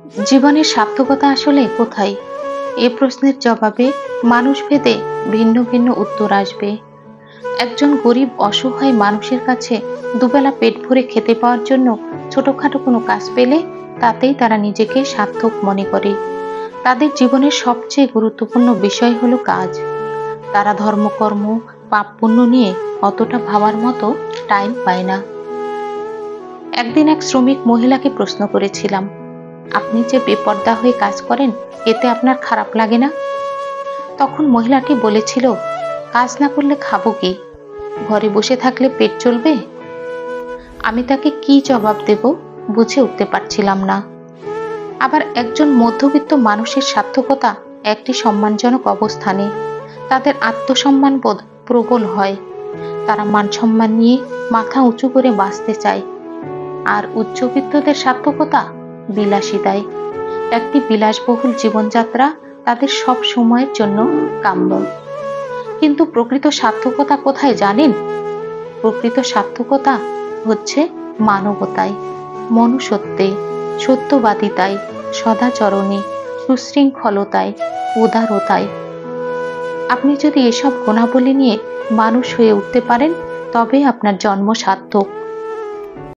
জীবনের সার্থকতা আসলে কোথায়? এ প্রশ্নের জবাবে মানুষভেদে ভিন্ন ভিন্ন উত্তর আসবে। একজন গরিব অসহায় মানুষের কাছে দুবেলা পেট ভরে খেতে পাওয়ার জন্য ছোটখাটো কোনো কাজ পেলে তাতেই তারা নিজেকে সার্থক মনে করে। তাদের জীবনের সবচেয়ে গুরুত্বপূর্ণ বিষয় হলো কাজ। তারা ধর্মকর্ম, পাপ পুণ্য নিয়ে অতটা ভাবার মতো টাইম পায় না। একদিন এক শ্রমিক মহিলাকে প্রশ্ন করেছিলাম, আপনি যে বেপর্দা হয়ে কাজ করেন, এতে আপনার খারাপ লাগে না? তখন মহিলাটি বলেছিল, কাজ না করলে খাবো কি? ঘরে বসে থাকলে পেট চলবে? আমি তাকে কি জবাব দেব বুঝে উঠতে পারছিলাম না। আবার একজন মধ্যবিত্ত মানুষের সার্থকতা একটি সম্মানজনক অবস্থানে। তাদের আত্মসম্মান বোধ প্রবল হয়। তারা মান সম্মান নিয়ে মাথা উঁচু করে বাঁচতে চায়। আর উচ্চবিত্তদের সার্থকতা বিলাসিতায়। একটি বিলাসবহুল জীবনযাত্রা তাদের সব সময়ের জন্য কাম্য। কিন্তু প্রকৃত সার্থকতা কোথায় জানেন? প্রকৃত সার্থকতা হচ্ছে মানবতায়, মনুষ্যত্বে, সত্যবাদিতায়, সদাচরণে, সুশৃঙ্খলতায়, উদারতায়। আপনি যদি এসব গুণাবলী নিয়ে মানুষ হয়ে উঠতে পারেন, তবে আপনার জন্ম সার্থক।